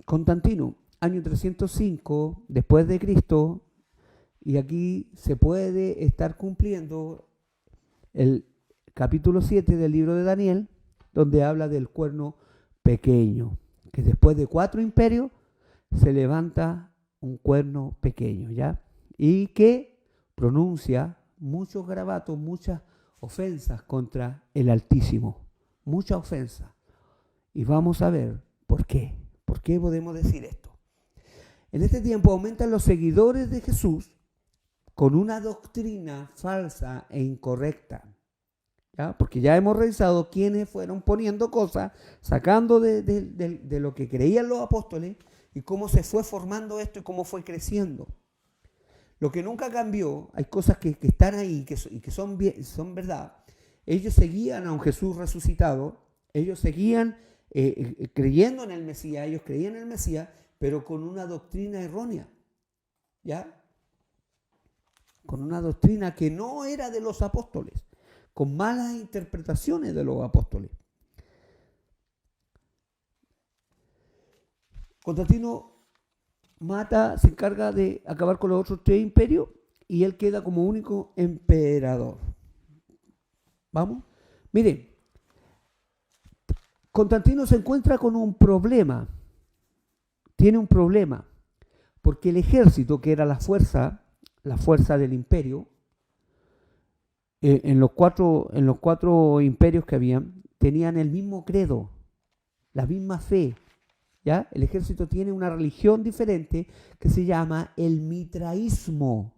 Constantino, año 305 después de Cristo, y aquí se puede estar cumpliendo el capítulo 7 del libro de Daniel, donde habla del cuerno pequeño, que después de 4 imperios se levanta un cuerno pequeño, ¿ya? Y que pronuncia muchos garabatos, muchas ofensas contra el Altísimo, muchas ofensas. Y vamos a ver por qué. ¿Por qué podemos decir esto? En este tiempo aumentan los seguidores de Jesús con una doctrina falsa e incorrecta, ¿ya? Porque ya hemos revisado quiénes fueron poniendo cosas, sacando de lo que creían los apóstoles y cómo se fue formando esto y cómo fue creciendo. Lo que nunca cambió, hay cosas que están ahí y que son verdad. Ellos seguían a un Jesús resucitado, ellos seguían creyendo en el Mesías, ellos creían en el Mesías, pero con una doctrina errónea, ¿ya? Con una doctrina que no era de los apóstoles, con malas interpretaciones de los apóstoles. Constantino se encarga de acabar con los otros 3 imperios y él queda como único emperador. ¿Vamos? Miren, Constantino se encuentra con un problema. Tiene un problema, porque el ejército, que era la fuerza del imperio, en los cuatro imperios que habían, tenían el mismo credo, la misma fe, ¿ya? El ejército tiene una religión diferente que se llama el mitraísmo.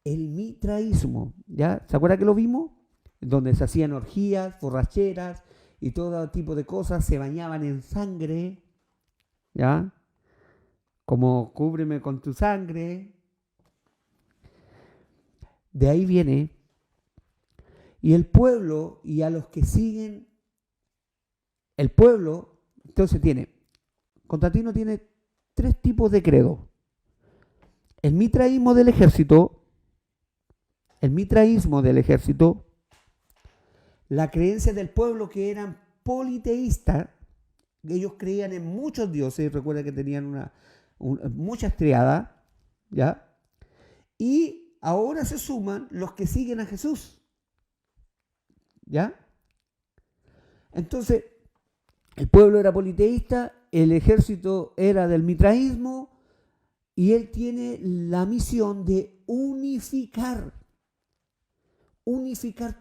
El mitraísmo, ¿ya? ¿Se acuerdan que lo vimos? Donde se hacían orgías, borracheras y todo tipo de cosas, se bañaban en sangre, ¿ya? Como cúbreme con tu sangre. De ahí viene. Y el pueblo y a los que siguen, el pueblo, entonces Constantino tiene 3 tipos de credo. El mitraísmo del ejército, la creencia del pueblo que eran politeístas, ellos creían en muchos dioses, recuerda que tenían muchas triadas, ¿ya? Y ahora se suman los que siguen a Jesús, ¿ya? Entonces, el pueblo era politeísta, el ejército era del mitraísmo, y él tiene la misión de unificar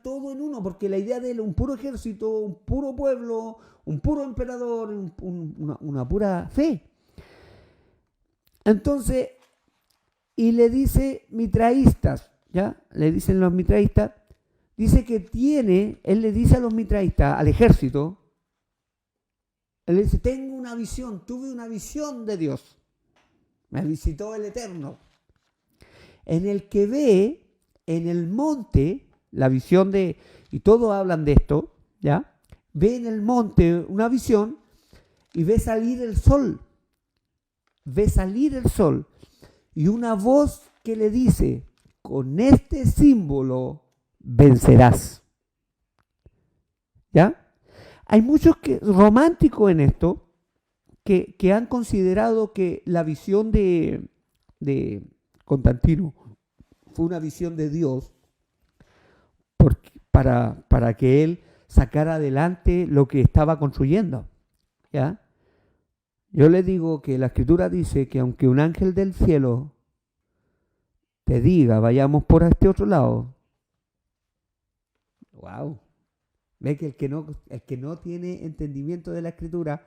todo en uno, porque la idea de él, un puro ejército, un puro pueblo, un puro emperador, una pura fe. Entonces, y le dice mitraístas, ¿ya? Le dicen los mitraístas, dice que él le dice a los mitraístas, al ejército, él le dice, tuve una visión de Dios, me visitó el Eterno, en el que ve en el monte, la visión y todos hablan de esto, ¿ya? Ve en el monte una visión y ve salir el sol, y una voz que le dice, con este símbolo vencerás, ¿ya? Hay muchos románticos en esto que han considerado que la visión de Constantino fue una visión de Dios para que él sacara adelante lo que estaba construyendo, ¿ya? Yo le digo que la Escritura dice que aunque un ángel del cielo te diga, vayamos por este otro lado, wow, ve que el que no tiene entendimiento de la Escritura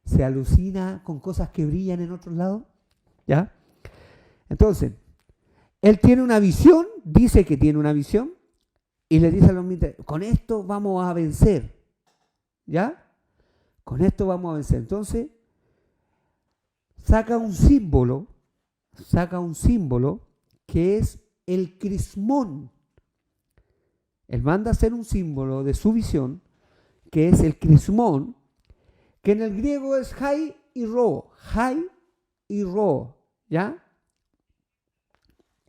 se alucina con cosas que brillan en otros lados, ¿ya? Entonces, él tiene una visión, dice que tiene una visión, y le dice a los militares, con esto vamos a vencer, ¿ya? Con esto vamos a vencer. Entonces, saca un símbolo que es el crismón. Él manda a hacer un símbolo de su visión, que es el crismón, que en el griego es jai y ro, ¿ya?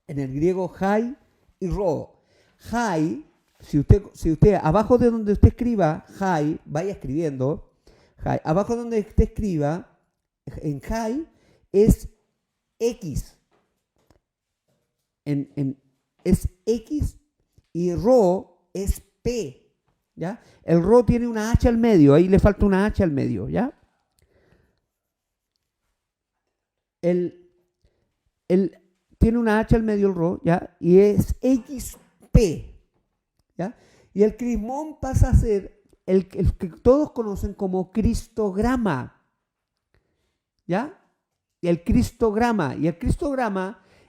En el griego jai y ro. Jai, si usted abajo de donde usted escriba jai, vaya escribiendo, jai, abajo donde usted escriba en Jai es X. Es X y Ro es P. ¿Ya? El Ro tiene una H al medio, ahí le falta una H al medio, ¿ya? Tiene una H al medio el Ro, ¿ya? Y es XP, ¿ya? Y el crismón pasa a ser el que todos conocen como cristograma, ¿ya? Y el cristograma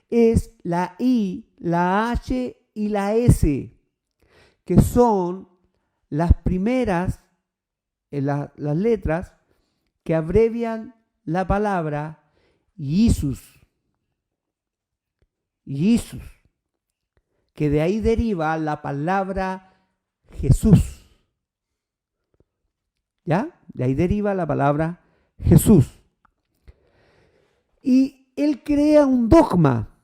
es la I, la H y la S, que son las primeras, las letras que abrevian la palabra Jesús, que de ahí deriva la palabra Jesús. ¿Ya? De ahí deriva la palabra Jesús. Y él crea un dogma,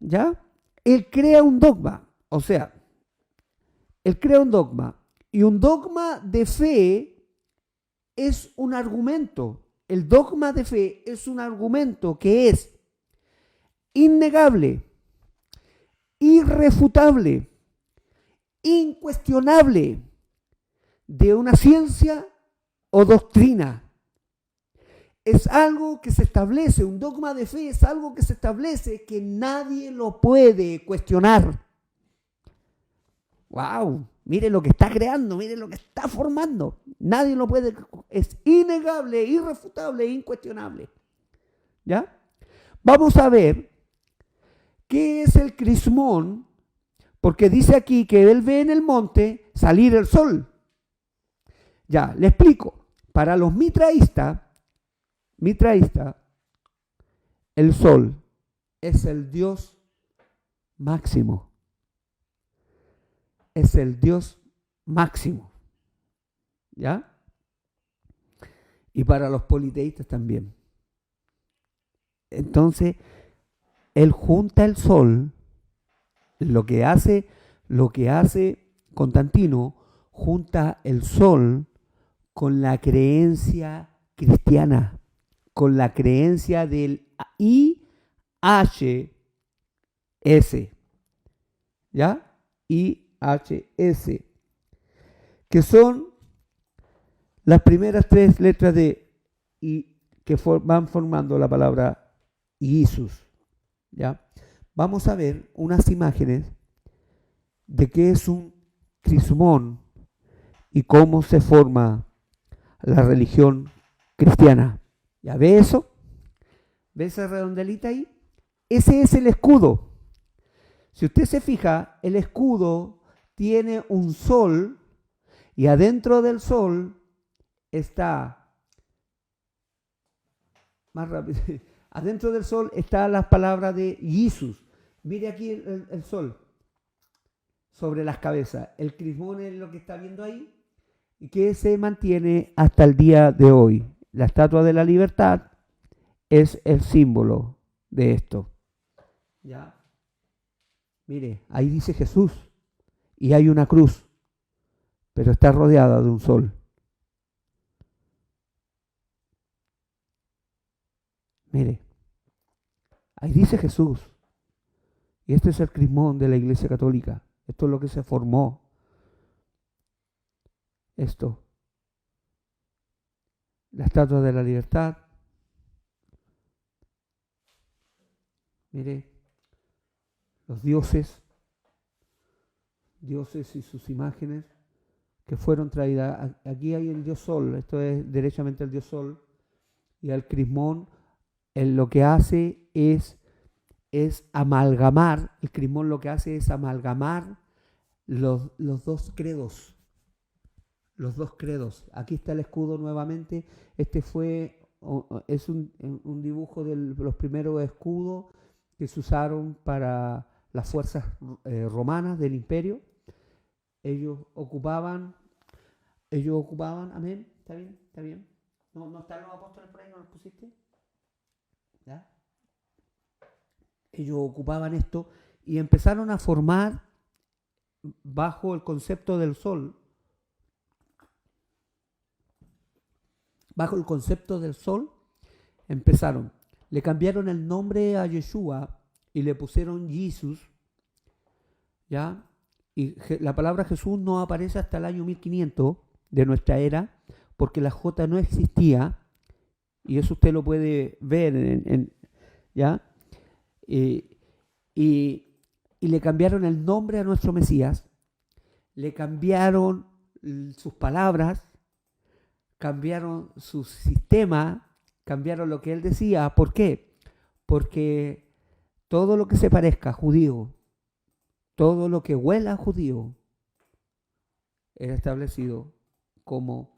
¿ya? Él crea un dogma, o sea, él crea un dogma. Y un dogma de fe es un argumento. El dogma de fe es un argumento que es innegable, irrefutable, incuestionable de una ciencia o doctrina. Es algo que se establece, un dogma de fe es algo que se establece que nadie lo puede cuestionar. ¡Wow! Mire lo que está creando, mire lo que está formando. Nadie lo puede, es innegable, irrefutable, incuestionable. ¿Ya? Vamos a ver qué es el crismón, porque dice aquí que él ve en el monte salir el sol. Ya, le explico. Para los mitraístas, el sol es el Dios máximo. Es el Dios máximo. ¿Ya? Y para los politeístas también. Entonces, él junta el sol, lo que hace Constantino, junta el sol con la creencia cristiana, con la creencia del IHS, ¿ya? IHS, que son las primeras tres letras que van formando la palabra Jesús, ¿ya? Vamos a ver unas imágenes de qué es un crismón y cómo se forma la religión cristiana. ¿Ya ve eso? ¿Ve esa redondelita ahí? Ese es el escudo. Si usted se fija, el escudo tiene un sol y adentro del sol está, más rápido, adentro del sol está las palabras de Jesús. Mire aquí el sol sobre las cabezas. El crismón es lo que está viendo ahí y que se mantiene hasta el día de hoy. La Estatua de la Libertad es el símbolo de esto. ¿Ya? Mire, ahí dice Jesús y hay una cruz, pero está rodeada de un sol. Mire, ahí dice Jesús. Y este es el crismón de la Iglesia Católica. Esto es lo que se formó. Esto. La Estatua de la Libertad. Mire, los dioses y sus imágenes que fueron traídas. Aquí hay el dios Sol, esto es derechamente el dios Sol. Y al crismón, lo que hace es amalgamar, el crismón lo que hace es amalgamar los dos credos. Los dos credos. Aquí está el escudo nuevamente. Este es un dibujo de los primeros escudos que se usaron para las fuerzas romanas del imperio. Ellos ocupaban, amén, ¿está bien? ¿No están los apóstoles por ahí? ¿No los pusiste? ¿Ya? Ellos ocupaban esto y empezaron a formar bajo el concepto del sol. Bajo el concepto del sol empezaron. Le cambiaron el nombre a Yeshua y le pusieron Jesús, ¿ya? Y la palabra Jesús no aparece hasta el año 1500 de nuestra era, porque la J no existía, y eso usted lo puede ver, ¿ya? Y le cambiaron el nombre a nuestro Mesías, le cambiaron sus palabras, cambiaron su sistema, cambiaron lo que él decía. ¿Por qué? Porque todo lo que se parezca a judío, todo lo que huela a judío, era establecido como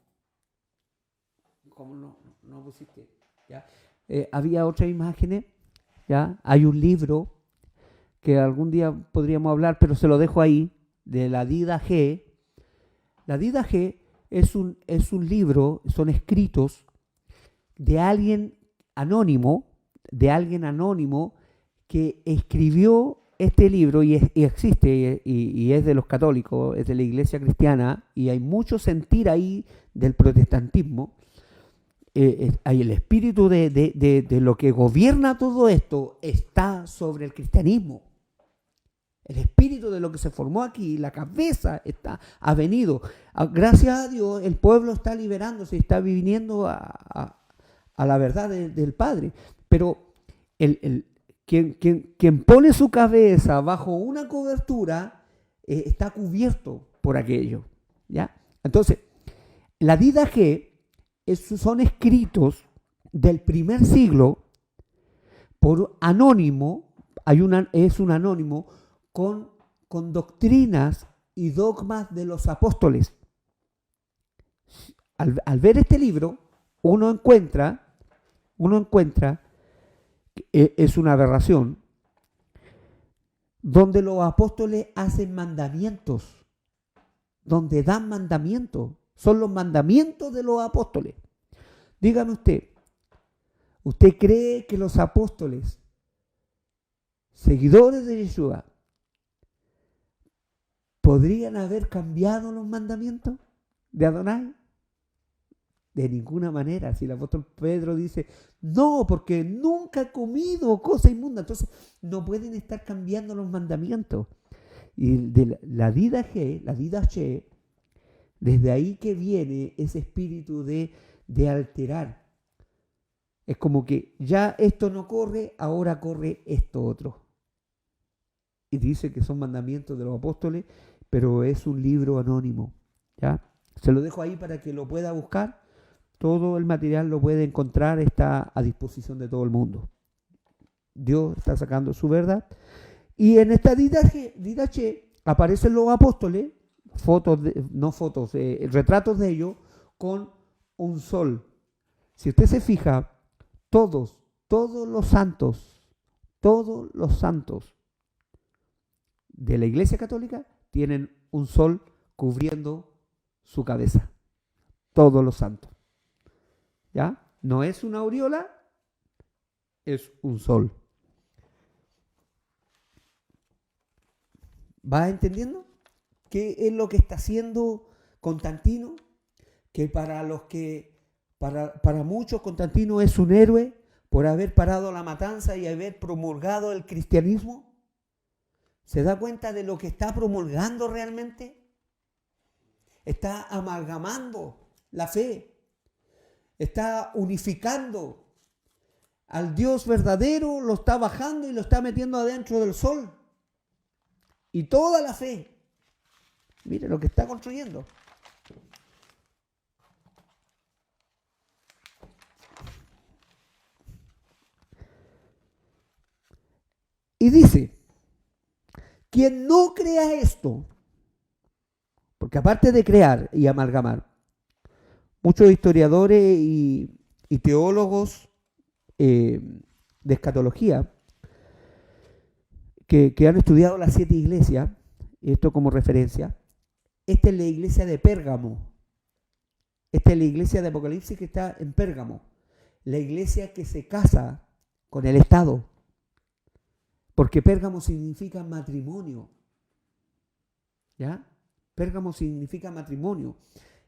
no pusiste, ¿ya? Había otras imágenes, ¿ya? Hay un libro que algún día podríamos hablar, pero se lo dejo ahí, de la Dida G. La Dida G es un libro, son escritos de alguien anónimo que escribió este libro y existe y es de los católicos, es de la iglesia cristiana, y hay mucho sentir ahí del protestantismo. Hay el espíritu de lo que gobierna todo esto está sobre el cristianismo. El espíritu de lo que se formó aquí, la cabeza ha venido. Gracias a Dios el pueblo está liberándose, está viniendo a la verdad del Padre. Pero quien pone su cabeza bajo una cobertura está cubierto por aquello, ¿ya? Entonces, la Dida G son escritos del primer siglo por anónimo, es un anónimo con doctrinas y dogmas de los apóstoles. Al ver este libro, uno encuentra, es una aberración, donde los apóstoles hacen mandamientos, donde dan mandamientos, son los mandamientos de los apóstoles. Dígame ¿usted cree que los apóstoles, seguidores de Yeshua, podrían haber cambiado los mandamientos de Adonai? De ninguna manera. Si el apóstol Pedro dice, no, porque nunca he comido cosa inmunda, entonces no pueden estar cambiando los mandamientos. Y de la Dida G, la Dida She, desde ahí que viene ese espíritu de alterar. Es como que ya esto no corre, ahora corre esto otro. Y dice que son mandamientos de los apóstoles, pero es un libro anónimo, ¿ya? Se lo dejo ahí para que lo pueda buscar. Todo el material lo puede encontrar, está a disposición de todo el mundo. Dios está sacando su verdad. Y en esta Didache aparecen los apóstoles, retratos de ellos con un sol. Si usted se fija, todos los santos de la Iglesia Católica tienen un sol cubriendo su cabeza. Todos los santos. ¿Ya? No es una aureola, es un sol. ¿Va entendiendo qué es lo que está haciendo Constantino? Que para muchos Constantino es un héroe por haber parado la matanza y haber promulgado el cristianismo. ¿Se da cuenta de lo que está promulgando realmente? Está amalgamando la fe. Está unificando al Dios verdadero, lo está bajando y lo está metiendo adentro del sol. Y toda la fe. Mire lo que está construyendo. Y dice, quien no crea esto, porque aparte de crear y amalgamar, muchos historiadores y teólogos de escatología que han estudiado las 7 iglesias, esto como referencia, esta es la iglesia de Pérgamo, esta es la iglesia de Apocalipsis que está en Pérgamo, la iglesia que se casa con el Estado, porque Pérgamo significa matrimonio, ¿ya? Pérgamo significa matrimonio,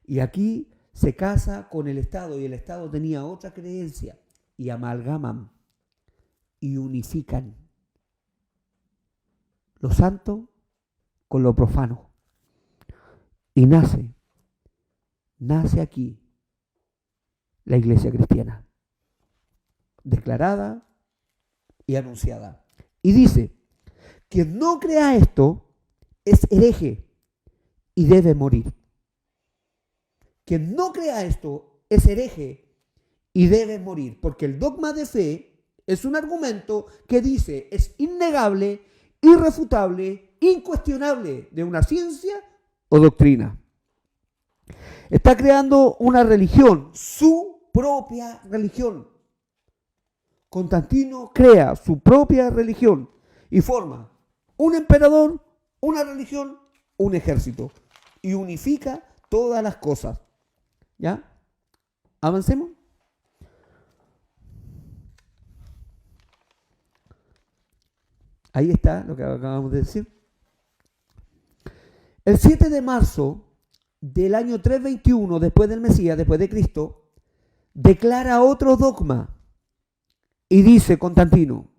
y aquí se casa con el Estado, y el Estado tenía otra creencia. y amalgaman y unifican lo santo con lo profano. Y nace aquí la iglesia cristiana, declarada y anunciada. Y dice, quien no crea esto es hereje y debe morir. Quien no crea esto es hereje y debe morir, porque el dogma de fe es un argumento que dice, es innegable, irrefutable, incuestionable de una ciencia o doctrina. Está creando una religión, su propia religión. Constantino crea su propia religión y forma un emperador, una religión, un ejército y unifica todas las cosas. ¿Ya? Avancemos. Ahí está lo que acabamos de decir. El 7 de marzo del año 321, después del Mesías, después de Cristo, declara otro dogma y dice Constantino,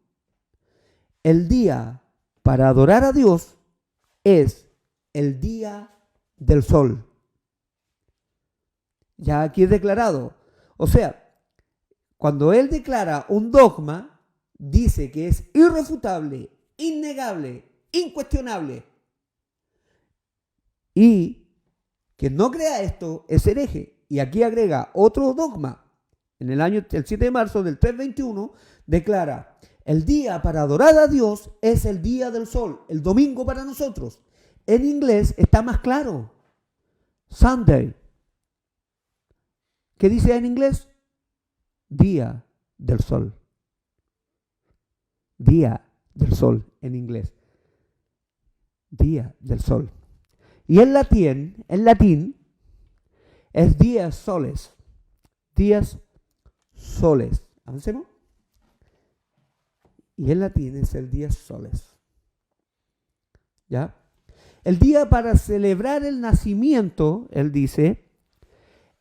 el día para adorar a Dios es el día del sol. Ya aquí es declarado. O sea, cuando él declara un dogma, dice que es irrefutable, innegable, incuestionable. Y quien no crea esto es hereje. Y aquí agrega otro dogma. En el 7 de marzo del 321, declara, el día para adorar a Dios es el día del sol, el domingo para nosotros. En inglés está más claro. Sunday. ¿Qué dice en inglés? Día del sol. Día del sol en inglés. Día del sol. Y en latín es días soles. Días soles. ¿Avancemos? Y en latín es el días soles. ¿Ya? El día para celebrar el nacimiento, él dice,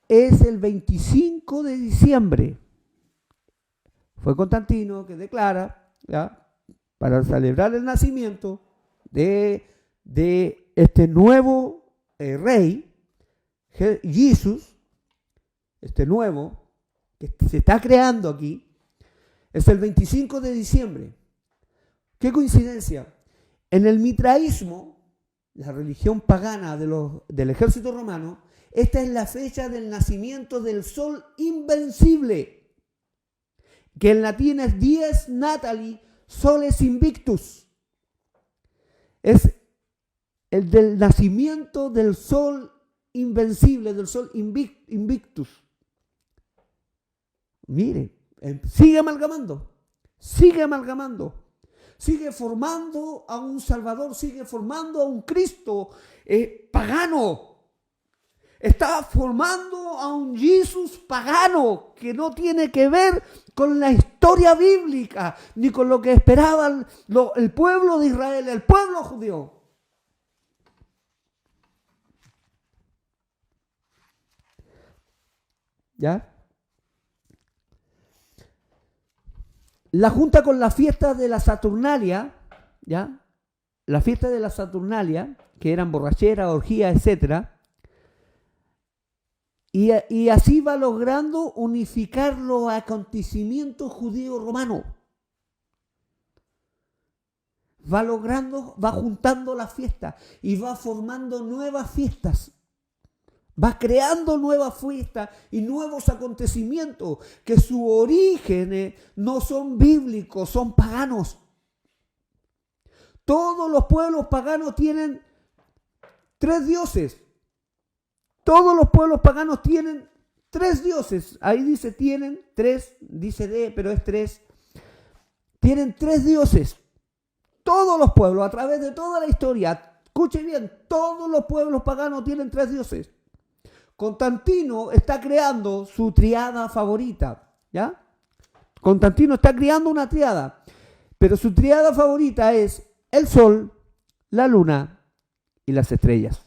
es el 25 de diciembre. Fue Constantino que declara, ¿ya?, para celebrar el nacimiento de este nuevo rey, Jesús, este nuevo, que se está creando aquí, es el 25 de diciembre. ¿Qué coincidencia? En el mitraísmo, la religión pagana del ejército romano, esta es la fecha del nacimiento del sol invencible, que en latín es dies natali soles invictus. Es el del nacimiento del sol invencible, del sol invictus. Mire, sigue amalgamando, sigue formando a un Salvador, sigue formando a un Cristo pagano. Está formando a un Jesús pagano que no tiene que ver con la historia bíblica ni con lo que esperaba el pueblo de Israel, el pueblo judío. ¿Ya? La junta con la fiesta de la Saturnalia, ¿ya? La fiesta de la Saturnalia, que eran borrachera, orgía, etcétera. Y así va logrando unificar los acontecimientos judío-romanos. Va juntando las fiestas y va formando nuevas fiestas. Va creando nuevas fiestas y nuevos acontecimientos que sus orígenes no son bíblicos, son paganos. Todos los pueblos paganos tienen 3 dioses. Todos los pueblos paganos tienen 3 dioses. Ahí dice tienen 3, dice pero es 3. Tienen 3 dioses. Todos los pueblos, a través de toda la historia, escuchen bien, todos los pueblos paganos tienen 3 dioses. Constantino está creando su triada favorita, ¿ya? Constantino está creando una triada, pero su triada favorita es el sol, la luna y las estrellas.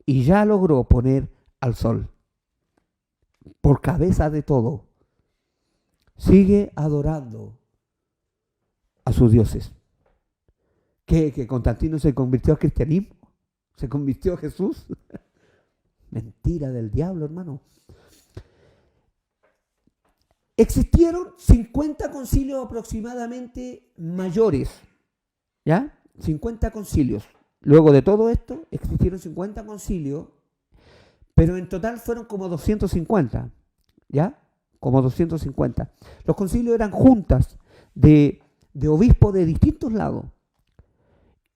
Y ya logró poner al sol por cabeza de todo, sigue adorando a sus dioses. ¿Que Constantino se convirtió al cristianismo? ¿Se convirtió a Jesús? Mentira del diablo, hermano. Existieron 50 concilios aproximadamente mayores, ¿ya? 50 concilios. Luego de todo esto, existieron 50 concilios, pero en total fueron como 250, ¿ya? Como 250. Los concilios eran juntas de obispos de distintos lados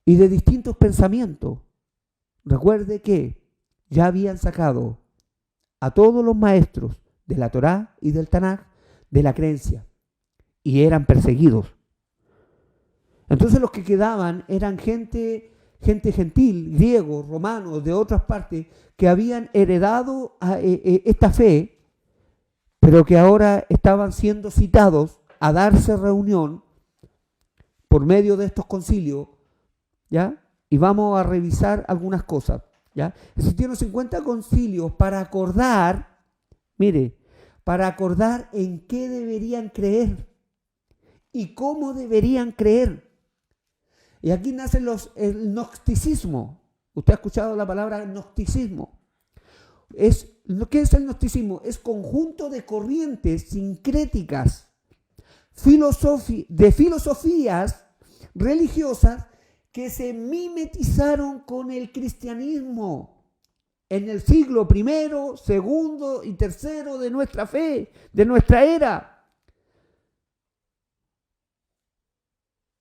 y de distintos pensamientos. Recuerde que ya habían sacado a todos los maestros de la Torá y del Tanaj de la creencia y eran perseguidos. Entonces los que quedaban eran gente gentil, griegos, romanos, de otras partes, que habían heredado esta fe, pero que ahora estaban siendo citados a darse reunión por medio de estos concilios, ¿ya? Y vamos a revisar algunas cosas, ¿ya? Existieron 50 concilios para acordar, mire, para acordar en qué deberían creer y cómo deberían creer. Y aquí nace el gnosticismo. Usted ha escuchado la palabra gnosticismo. ¿Qué es el gnosticismo? Es conjunto de corrientes sincréticas, de filosofías religiosas que se mimetizaron con el cristianismo en el siglo I, II y III de nuestra fe, de nuestra era.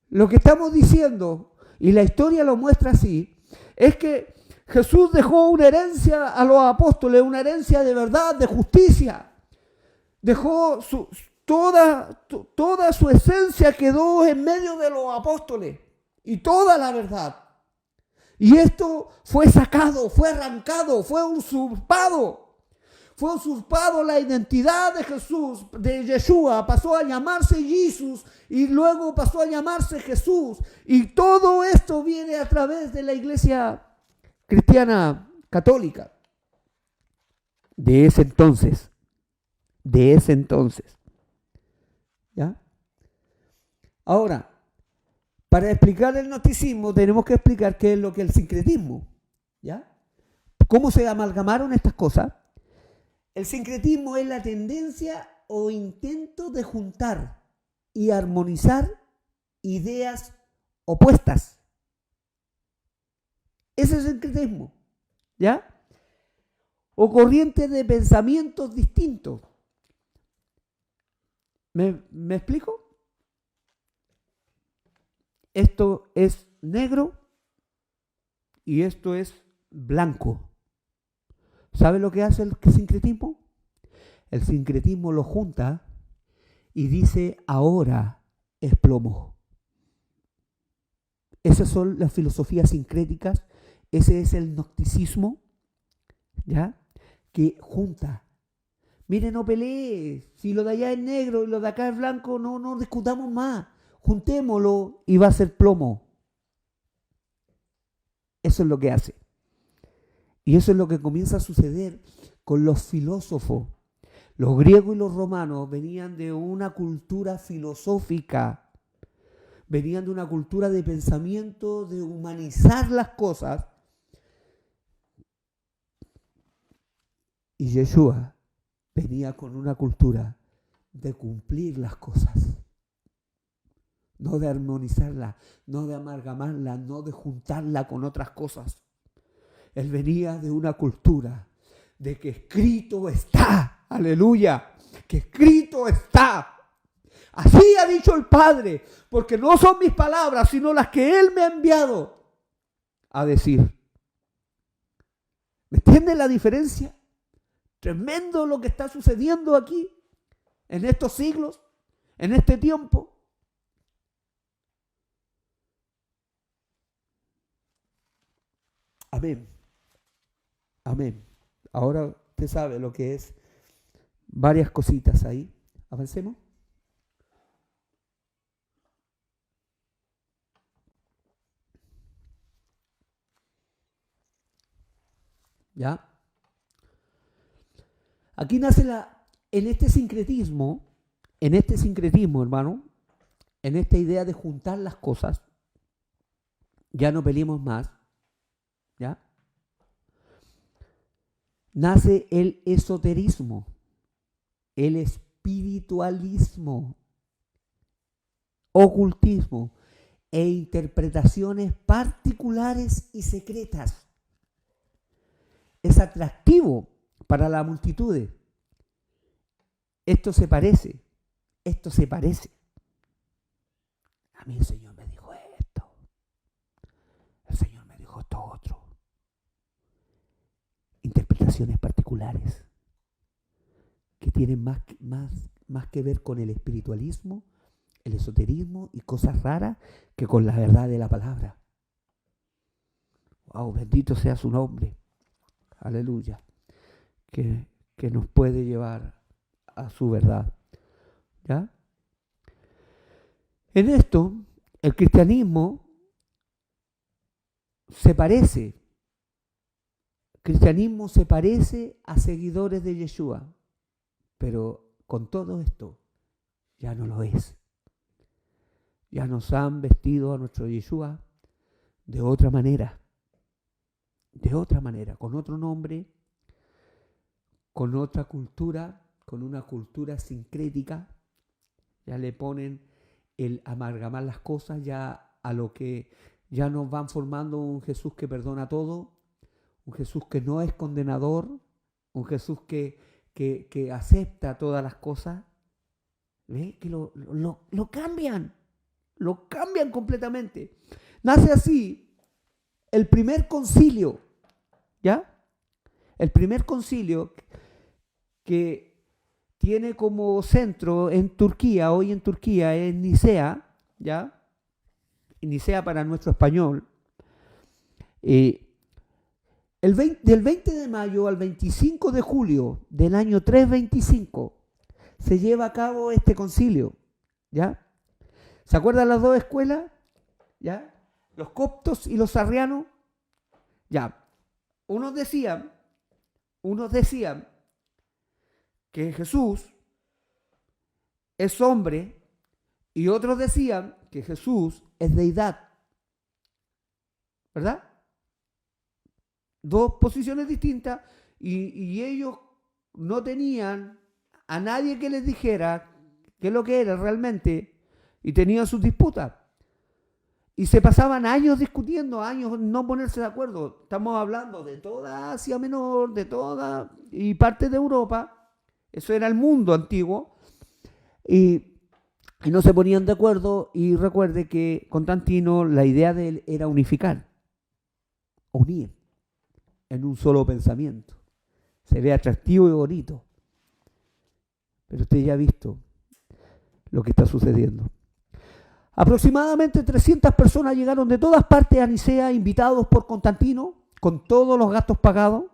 Lo que estamos diciendo, y la historia lo muestra así, es que Jesús dejó una herencia a los apóstoles, una herencia de verdad, de justicia. Dejó toda su esencia quedó en medio de los apóstoles y toda la verdad. Y esto fue sacado, fue arrancado, fue usurpado. Fue usurpado la identidad de Jesús, de Yeshua, pasó a llamarse Jesús y luego pasó a llamarse Jesús. Y todo esto viene a través de la iglesia cristiana católica. De ese entonces. ¿Ya? Ahora, para explicar el gnosticismo tenemos que explicar qué es lo que es el sincretismo. ¿Ya? ¿Cómo se amalgamaron estas cosas? El sincretismo es la tendencia o intento de juntar y armonizar ideas opuestas. Ese es el sincretismo, ¿ya? O corrientes de pensamientos distintos. ¿Me explico? Esto es negro y esto es blanco. ¿Sabe lo que hace el sincretismo? El sincretismo lo junta y dice ahora es plomo. Esas son las filosofías sincréticas, ese es el gnosticismo, ¿ya? Que junta. Mire, no pelee, si lo de allá es negro y lo de acá es blanco, no discutamos más. Juntémoslo y va a ser plomo. Eso es lo que hace. Y eso es lo que comienza a suceder con los filósofos. Los griegos y los romanos venían de una cultura filosófica, venían de una cultura de pensamiento, de humanizar las cosas. Y Yeshua venía con una cultura de cumplir las cosas, no de armonizarla, no de amalgamarla, no de juntarla con otras cosas. Él venía de una cultura de que escrito está, aleluya, que escrito está. Así ha dicho el Padre, porque no son mis palabras, sino las que Él me ha enviado a decir. ¿Me entienden la diferencia? Tremendo lo que está sucediendo aquí, en estos siglos, en este tiempo. Amén. Amén. Ahora usted sabe lo que es varias cositas ahí. Avancemos. ¿Ya? Aquí nace en este sincretismo, en este sincretismo, hermano, en esta idea de juntar las cosas, ya no peleemos más, ¿ya? Nace el esoterismo, el espiritualismo, ocultismo e interpretaciones particulares y secretas. Es atractivo para la multitud. Esto se parece. A mí el Señor me dijo esto. El Señor me dijo esto otro. Interpretaciones particulares que tienen más que ver con el espiritualismo, el esoterismo y cosas raras que con la verdad de la palabra. Wow, bendito sea su nombre. Aleluya. Que nos puede llevar a su verdad. ¿Ya? En esto, el cristianismo se parece. El cristianismo se parece a seguidores de Yeshua. Pero con todo esto, ya no lo es. Ya nos han vestido a nuestro Yeshua de otra manera. De otra manera, con otro nombre, con otra cultura, con una cultura sincrética. Ya le ponen el amalgamar las cosas ya a lo que ya nos van formando un Jesús que perdona todo, un Jesús que no es condenador, un Jesús que acepta todas las cosas. ¿Ve? Que lo cambian completamente. Nace así el primer concilio, ¿ya? El primer concilio que tiene como centro en Turquía, hoy en Turquía, es Nicea, ¿ya? Nicea para nuestro español. Del 20 de mayo al 25 de julio del año 325 se lleva a cabo este concilio, ¿ya? ¿Se acuerdan las dos escuelas? ¿Ya? Los coptos y los arrianos. Ya. Unos decían que Jesús es hombre y otros decían que Jesús es deidad. ¿Verdad? Dos posiciones distintas y ellos no tenían a nadie que les dijera qué es lo que era realmente y tenían sus disputas. Y se pasaban años discutiendo, años no ponerse de acuerdo. Estamos hablando de toda Asia Menor, de toda y parte de Europa. Eso era el mundo antiguo. Y no se ponían de acuerdo. Y recuerde que Constantino, la idea de él era unificar. Unir en un solo pensamiento. Se ve atractivo y bonito. Pero usted ya ha visto lo que está sucediendo. Aproximadamente 300 personas llegaron de todas partes a Nicea, invitados por Constantino, con todos los gastos pagados.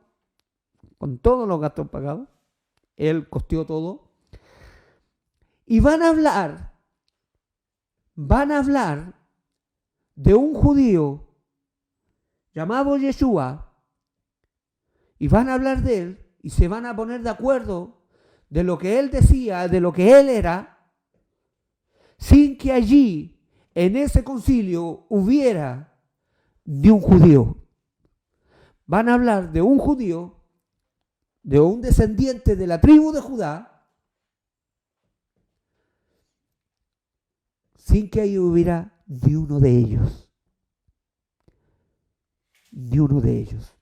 Él costeó todo. Y van a hablar de un judío llamado Yeshua, y van a hablar de él, y se van a poner de acuerdo de lo que él decía, de lo que él era, sin que allí, en ese concilio, hubiera ni un judío. Van a hablar de un judío, de un descendiente de la tribu de Judá, sin que allí hubiera ni uno de ellos. Ni uno de ellos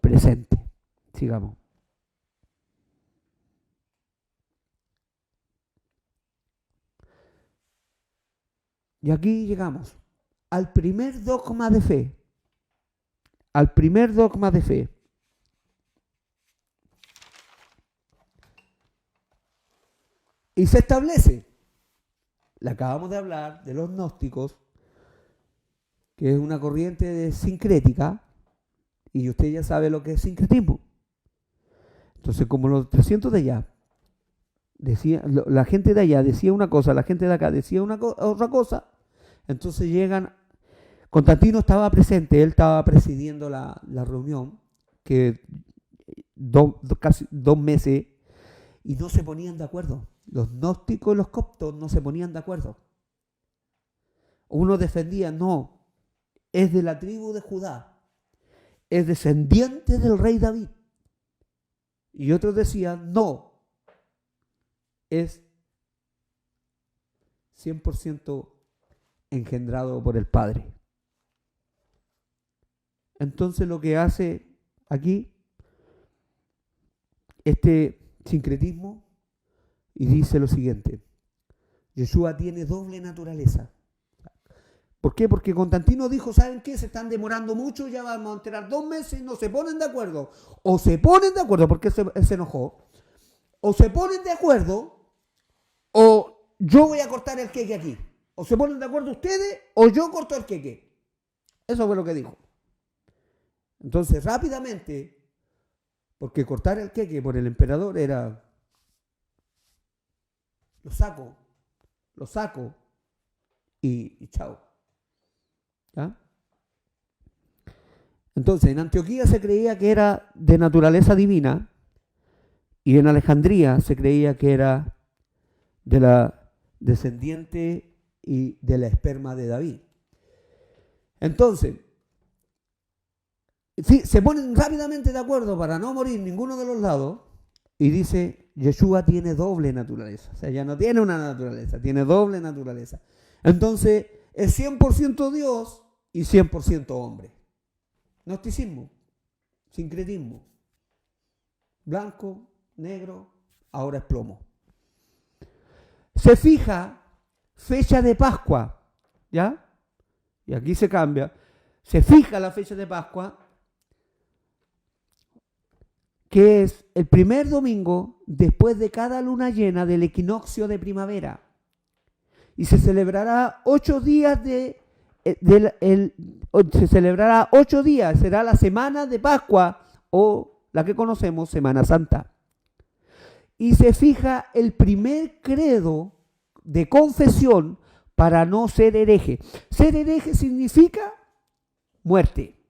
presente. Sigamos. Y aquí llegamos al primer dogma de fe. Y se establece, le acabamos de hablar de los gnósticos, que es una corriente sincrética, y usted ya sabe lo que es sincretismo. Entonces, como los 300 de allá, la gente de allá decía una cosa, la gente de acá decía otra cosa, entonces llegan. Constantino estaba presente, él estaba presidiendo la reunión, que casi 2 meses, y no se ponían de acuerdo. Los gnósticos y los coptos no se ponían de acuerdo. Uno defendía, no, es de la tribu de Judá, es descendiente del rey David. Y otros decían, no, es 100% engendrado por el Padre. Entonces lo que hace aquí este sincretismo y dice lo siguiente: Yeshua tiene doble naturaleza. ¿Por qué? Porque Constantino dijo, ¿saben qué? Se están demorando mucho, ya vamos a enterar 2 meses y no se ponen de acuerdo. O se ponen de acuerdo, porque él se enojó, o se ponen de acuerdo, o yo voy a cortar el queque aquí. O se ponen de acuerdo ustedes, o yo corto el queque. Eso fue lo que dijo. Entonces, rápidamente, porque cortar el queque por el emperador era, lo saco y chao. ¿Ya? Entonces, en Antioquía se creía que era de naturaleza divina y en Alejandría se creía que era de la descendiente y de la esperma de David. Entonces, sí, se ponen rápidamente de acuerdo para no morir ninguno de los lados y dice, Yeshua tiene doble naturaleza. O sea, ya no tiene una naturaleza, tiene doble naturaleza. Entonces, es 100% Dios y 100% hombre. Gnosticismo, sincretismo, blanco, negro, ahora es plomo. Se fija fecha de Pascua, ¿ya? Y aquí se cambia. Se fija la fecha de Pascua, que es el primer domingo después de cada luna llena del equinoccio de primavera. Y se celebrará 8 días se celebrará 8 días, será la semana de Pascua o la que conocemos Semana Santa. Y se fija el primer credo de confesión para no ser hereje. Ser hereje significa muerte.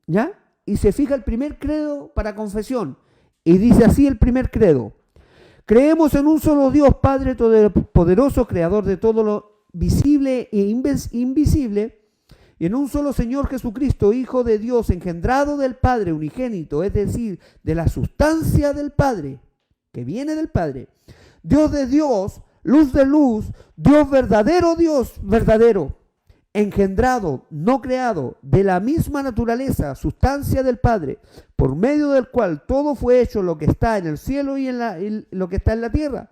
¿Ya? Y se fija el primer credo para confesión. Y dice así el primer credo: creemos en un solo Dios, Padre Todopoderoso, Creador de todo lo visible e invisible, y en un solo Señor Jesucristo, Hijo de Dios, engendrado del Padre, unigénito, es decir, de la sustancia del Padre, que viene del Padre, Dios de Dios, luz de luz, Dios verdadero, engendrado, no creado, de la misma naturaleza, sustancia del Padre, por medio del cual todo fue hecho, lo que está en el cielo y lo que está en la tierra,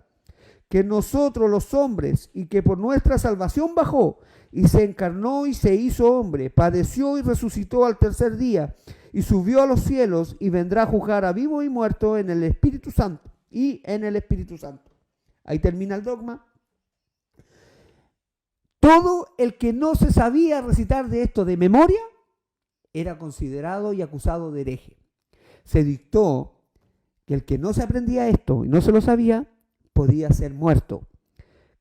que nosotros los hombres, y que por nuestra salvación bajó, y se encarnó y se hizo hombre, padeció y resucitó al tercer día, y subió a los cielos, y vendrá a juzgar a vivos y muertos en el Espíritu Santo, Ahí termina el dogma. Todo el que no se sabía recitar de esto de memoria era considerado y acusado de hereje. Se dictó que el que no se aprendía esto y no se lo sabía, podía ser muerto.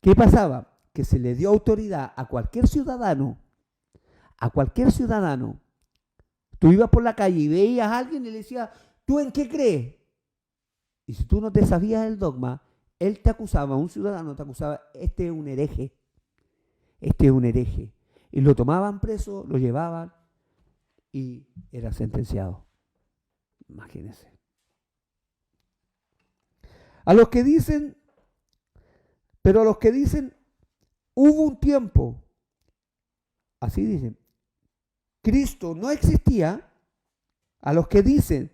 ¿Qué pasaba? Que se le dio autoridad a cualquier ciudadano. Tú ibas por la calle y veías a alguien y le decías, ¿tú en qué crees? Y si tú no te sabías el dogma, él te acusaba, un ciudadano te acusaba, este es un hereje. Y lo tomaban preso, lo llevaban y era sentenciado. Imagínense. A los que dicen, hubo un tiempo, así dicen, Cristo no existía. A los que dicen,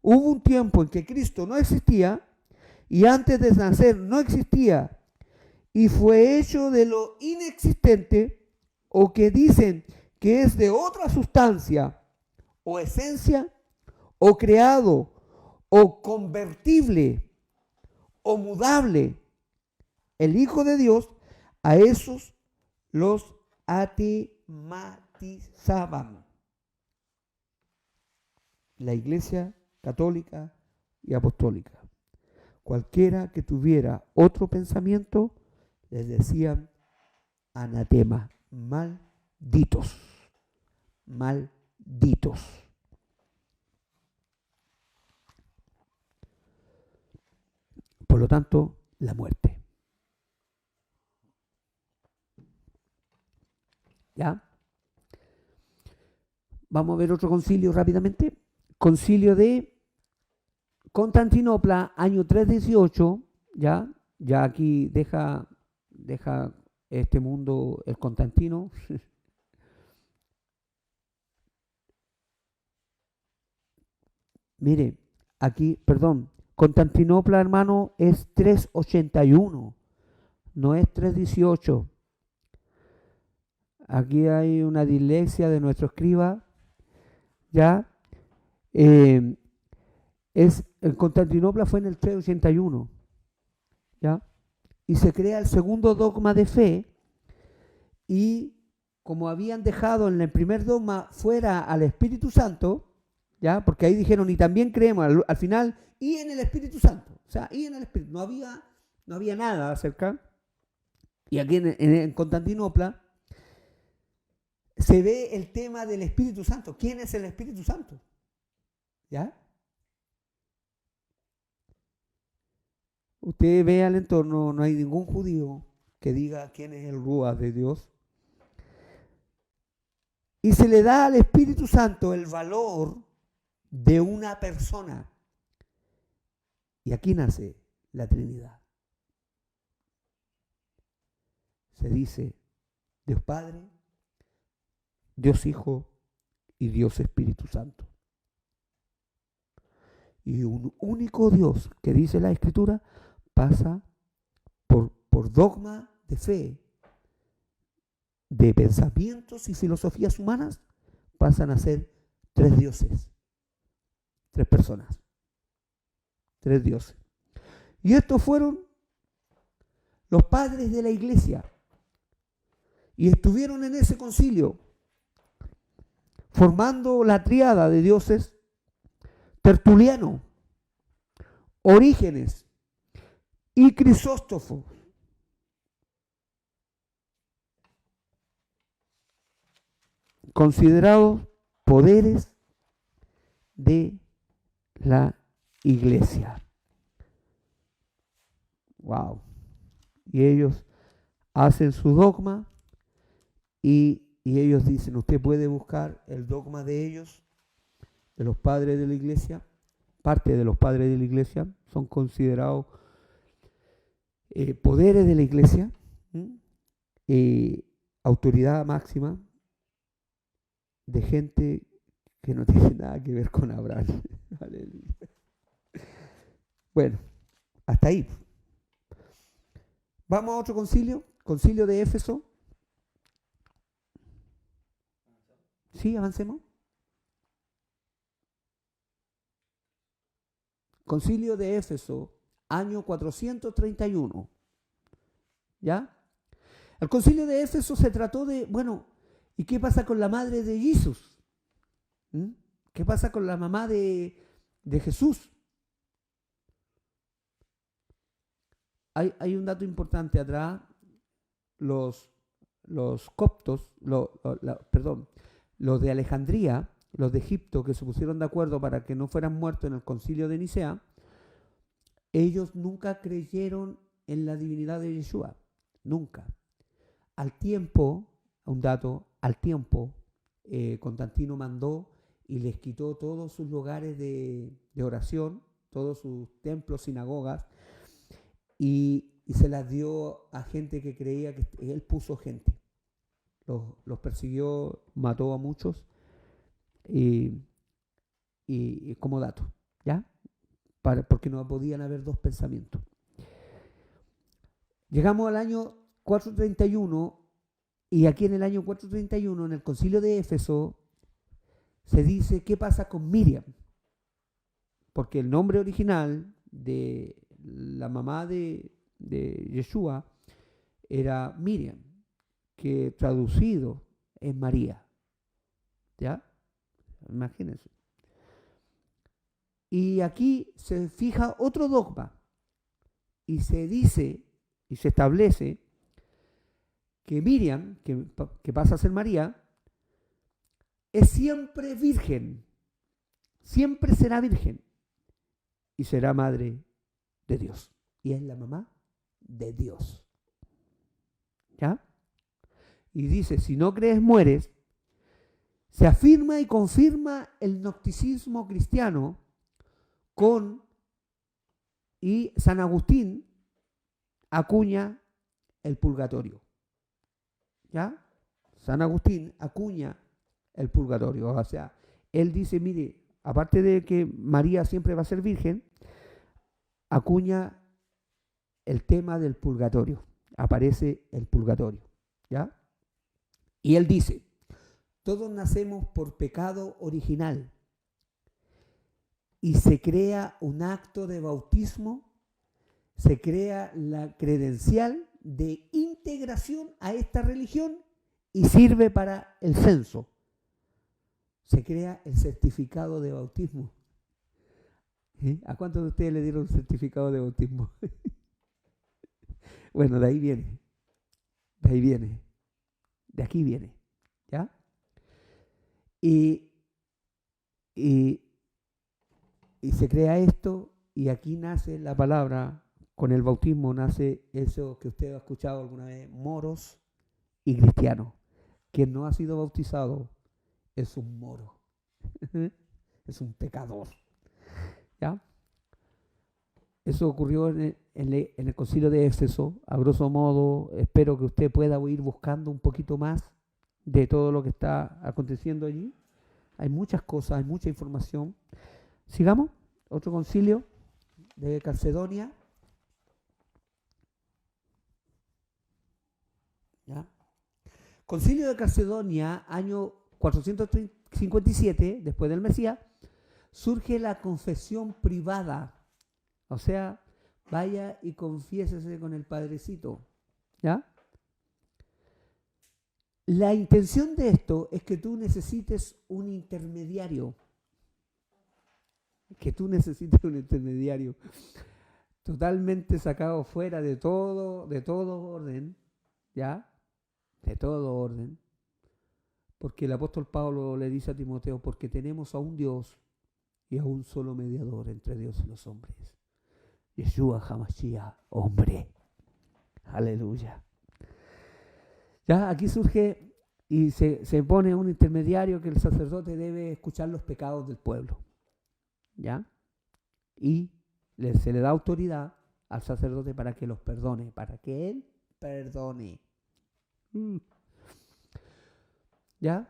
hubo un tiempo en que Cristo no existía y antes de nacer no existía y fue hecho de lo inexistente, o que dicen que es de otra sustancia o esencia, o creado, o convertible, o mudable, el Hijo de Dios, a esos los atematizaban la Iglesia católica y apostólica. Cualquiera que tuviera otro pensamiento, les decían anatema, malditos. lo tanto, la muerte. ¿Ya? Vamos a ver otro concilio rápidamente. Concilio de Constantinopla, año 318, ¿ya? Ya aquí deja este mundo el Constantino. Mire, aquí, perdón, Constantinopla, hermano, es 381, no es 318. Aquí hay una dislexia de nuestro escriba, ¿ya? En Constantinopla fue en el 381, ¿ya? Y se crea el segundo dogma de fe, y como habían dejado en el primer dogma fuera al Espíritu Santo, ¿ya? Porque ahí dijeron, y también creemos al final, y en el Espíritu Santo, o sea, y en el Espíritu, no había nada acerca. Y aquí en Constantinopla se ve el tema del Espíritu Santo. ¿Quién es el Espíritu Santo? ¿Ya? Usted ve al entorno, no hay ningún judío que diga quién es el Ruach de Dios. Y se le da al Espíritu Santo el valor de una persona. Y aquí nace la Trinidad. Se dice Dios Padre, Dios Hijo y Dios Espíritu Santo. Y un único Dios, que dice la Escritura, pasa por dogma de fe, de pensamientos y filosofías humanas, pasan a ser tres dioses, tres personas, tres dioses. Y estos fueron los padres de la iglesia. Y estuvieron en ese concilio, formando la tríada de dioses: Tertuliano, Orígenes y Crisóstomo. Considerados poderes de la iglesia. Wow. Y ellos hacen su dogma y ellos dicen, usted puede buscar el dogma de ellos, de los padres de la iglesia. Parte de los padres de la iglesia son considerados poderes de la iglesia, autoridad máxima de gente que no tiene nada que ver con Abraham. Bueno, hasta ahí. Vamos a otro concilio, concilio de Éfeso. Sí, avancemos. Concilio de Éfeso, año 431. ¿Ya? El concilio de Éfeso se trató de, bueno, ¿y qué pasa con la madre de Jesús? ¿Qué pasa con la mamá de Jesús? Hay un dato importante atrás. Los coptos, los de Alejandría, los de Egipto, que se pusieron de acuerdo para que no fueran muertos en el concilio de Nicea, ellos nunca creyeron en la divinidad de Yeshua. Nunca. Al tiempo, Constantino mandó y les quitó todos sus lugares de oración, todos sus templos, sinagogas, y se las dio a gente que creía que él puso gente. Los persiguió, mató a muchos, y como dato, ¿ya? Porque no podían haber dos pensamientos. Llegamos al año 431, y aquí en el año 431, en el concilio de Éfeso, se dice qué pasa con Miriam, porque el nombre original de la mamá de Yeshua era Miriam, que traducido es María. ¿Ya? Imagínense. Y aquí se fija otro dogma y se dice y se establece que Miriam, que pasa a ser María, es siempre virgen, siempre será virgen y será madre de Dios. y es la mamá de Dios. ¿Ya? Y dice, si no crees, mueres. Se afirma y confirma el gnosticismo cristiano y San Agustín acuña el purgatorio. ¿Ya? San Agustín acuña el purgatorio. O sea, él dice, mire, aparte de que María siempre va a ser virgen, acuña el tema del purgatorio. Aparece el purgatorio. ¿Ya? Y él dice, todos nacemos por pecado original y se crea un acto de bautismo, se crea la credencial de integración a esta religión y sirve para el censo. Se crea el certificado de bautismo. ¿Eh? ¿A cuántos de ustedes le dieron un certificado de bautismo? Bueno, de ahí viene. De ahí viene. De aquí viene. ¿Ya? Y se crea esto y aquí nace la palabra, con el bautismo nace eso que usted ha escuchado alguna vez, moros y cristianos. Quien no ha sido bautizado es un moro, es un pecador. ¿Ya? Eso ocurrió en el concilio de Éfeso, a grosso modo. Espero que usted pueda ir buscando un poquito más de todo lo que está aconteciendo allí. Hay muchas cosas, hay mucha información. Sigamos, otro concilio de Calcedonia. ¿Ya? Concilio de Calcedonia, año 457, después del Mesías, surge la confesión privada. O sea, vaya y confiésese con el padrecito. ¿Ya? La intención de esto es que tú necesites un intermediario. Que tú necesites un intermediario totalmente sacado fuera de todo orden, ¿ya? De todo orden. Porque el apóstol Pablo le dice a Timoteo, porque tenemos a un Dios y a un solo mediador entre Dios y los hombres. Yeshua HaMashiach, hombre. Aleluya. Ya, aquí surge y se pone un intermediario que el sacerdote debe escuchar los pecados del pueblo. ¿Ya? Y se le da autoridad al sacerdote para que los perdone, para que él perdone. ¿Ya?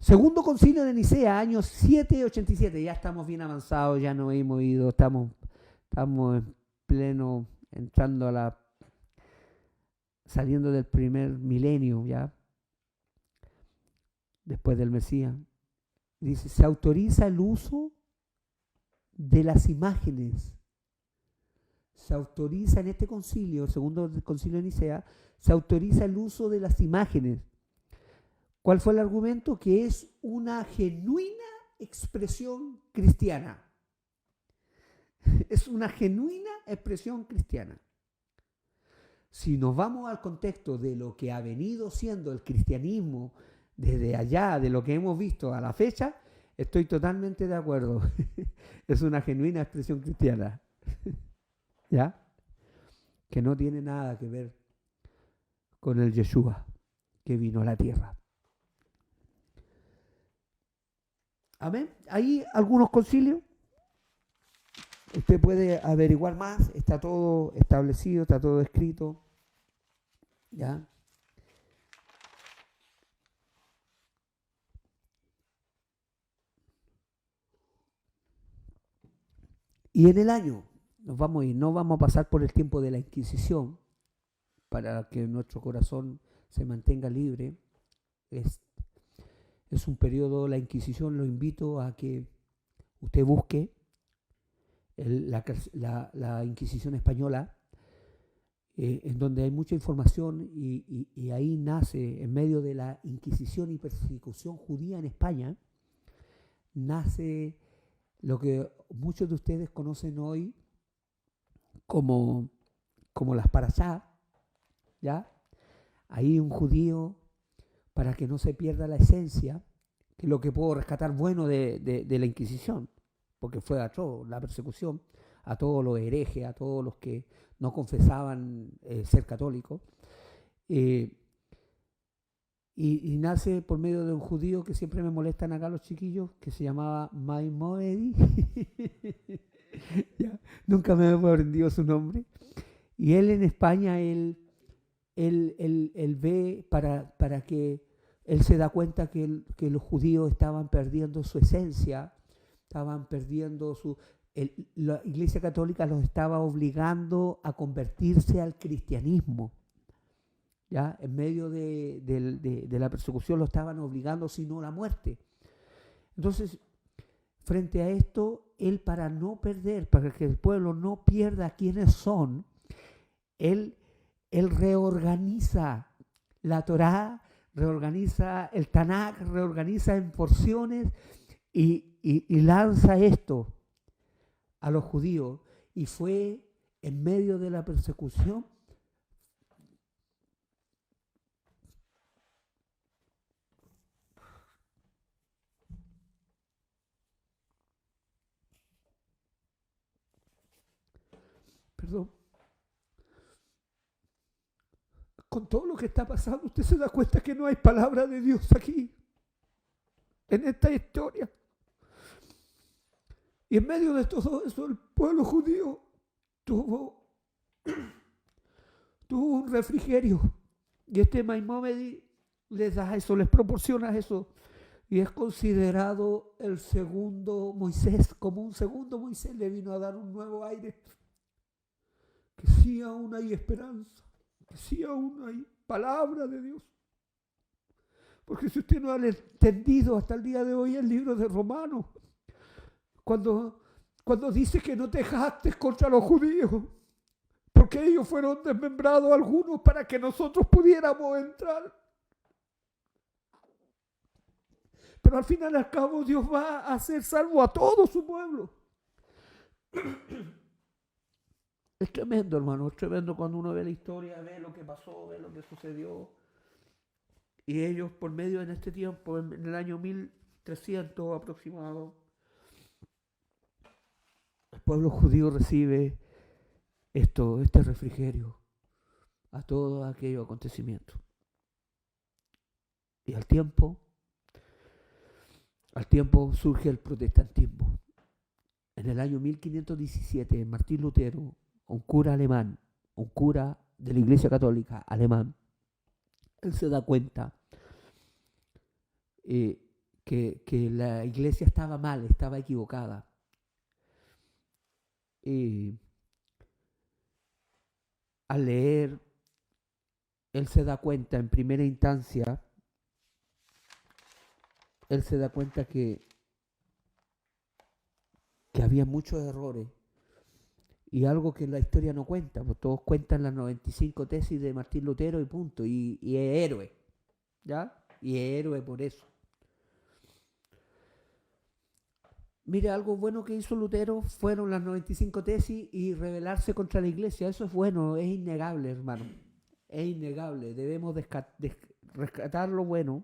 Segundo concilio de Nicea, año 787, ya estamos bien avanzados, ya no hemos ido, estamos en pleno, saliendo del primer milenio, ya, después del Mesías. Dice, se autoriza el uso de las imágenes. Se autoriza en este concilio, el segundo concilio de Nicea, se autoriza el uso de las imágenes. ¿Cuál fue el argumento? Que es una genuina expresión cristiana. Es una genuina expresión cristiana. Si nos vamos al contexto de lo que ha venido siendo el cristianismo desde allá, de lo que hemos visto a la fecha, estoy totalmente de acuerdo. Es una genuina expresión cristiana. ¿Ya? Que no tiene nada que ver con el Yeshua que vino a la tierra. Amén. Hay algunos concilios. Usted puede averiguar más. Está todo establecido, está todo escrito. ¿Ya? Y en el año, nos vamos a ir, no vamos a pasar por el tiempo de la Inquisición, para que nuestro corazón se mantenga libre. Es un periodo, la Inquisición, lo invito a que usted busque la Inquisición española, en donde hay mucha información y ahí nace, en medio de la Inquisición y persecución judía en España, nace lo que muchos de ustedes conocen hoy como las parashá, ¿ya? Ahí un judío, para que no se pierda la esencia, que es lo que puedo rescatar bueno de la Inquisición, porque fue atroz la persecución. a todos los herejes, a todos los que no confesaban ser católicos. Y nace por medio de un judío que siempre me molestan acá los chiquillos, que se llamaba Maimónides. Ya, nunca me he aprendido su nombre. Y él en España, él ve para que él se da cuenta que los judíos estaban perdiendo su esencia, estaban perdiendo la Iglesia Católica los estaba obligando a convertirse al cristianismo. ¿Ya? En medio de la persecución lo estaban obligando, sino la muerte. Entonces, frente a esto, él para no perder, para que el pueblo no pierda quiénes son, él reorganiza la Torá, reorganiza el Tanakh, reorganiza en porciones y lanza esto a los judíos. Y fue en medio de la persecución. Perdón. Con todo lo que está pasando, usted se da cuenta que no hay palabra de Dios aquí, en esta historia. Y en medio de todo eso, el pueblo judío tuvo un refrigerio. Y este Maimónides les da eso, les proporciona eso. Y es considerado el segundo Moisés, como un segundo Moisés le vino a dar un nuevo aire. Que sí aún hay esperanza, que sí aún hay palabra de Dios. Porque si usted no ha entendido hasta el día de hoy el libro de Romanos, cuando dice que no te jactes contra los judíos, porque ellos fueron desmembrados algunos para que nosotros pudiéramos entrar. Pero al final y al cabo Dios va a hacer salvo a todo su pueblo. Es tremendo, hermano, es tremendo cuando uno ve la historia, ve lo que pasó, ve lo que sucedió. Y ellos, por medio en este tiempo, en el año 1300 aproximado, el pueblo judío recibe este refrigerio a todos aquellos acontecimientos. Y al tiempo surge el protestantismo. En el año 1517, Martín Lutero, un cura alemán, un cura de la Iglesia Católica alemán, él se da cuenta que la iglesia estaba mal, estaba equivocada. Al leer, él se da cuenta en primera instancia, él se da cuenta que había muchos errores y algo que la historia no cuenta, pues todos cuentan las 95 tesis de Martín Lutero y punto, y es héroe, ¿ya? Y es héroe por eso. Mire, algo bueno que hizo Lutero fueron las 95 tesis y rebelarse contra la iglesia. Eso es bueno, es innegable, hermano. Es innegable. Debemos rescatar lo bueno.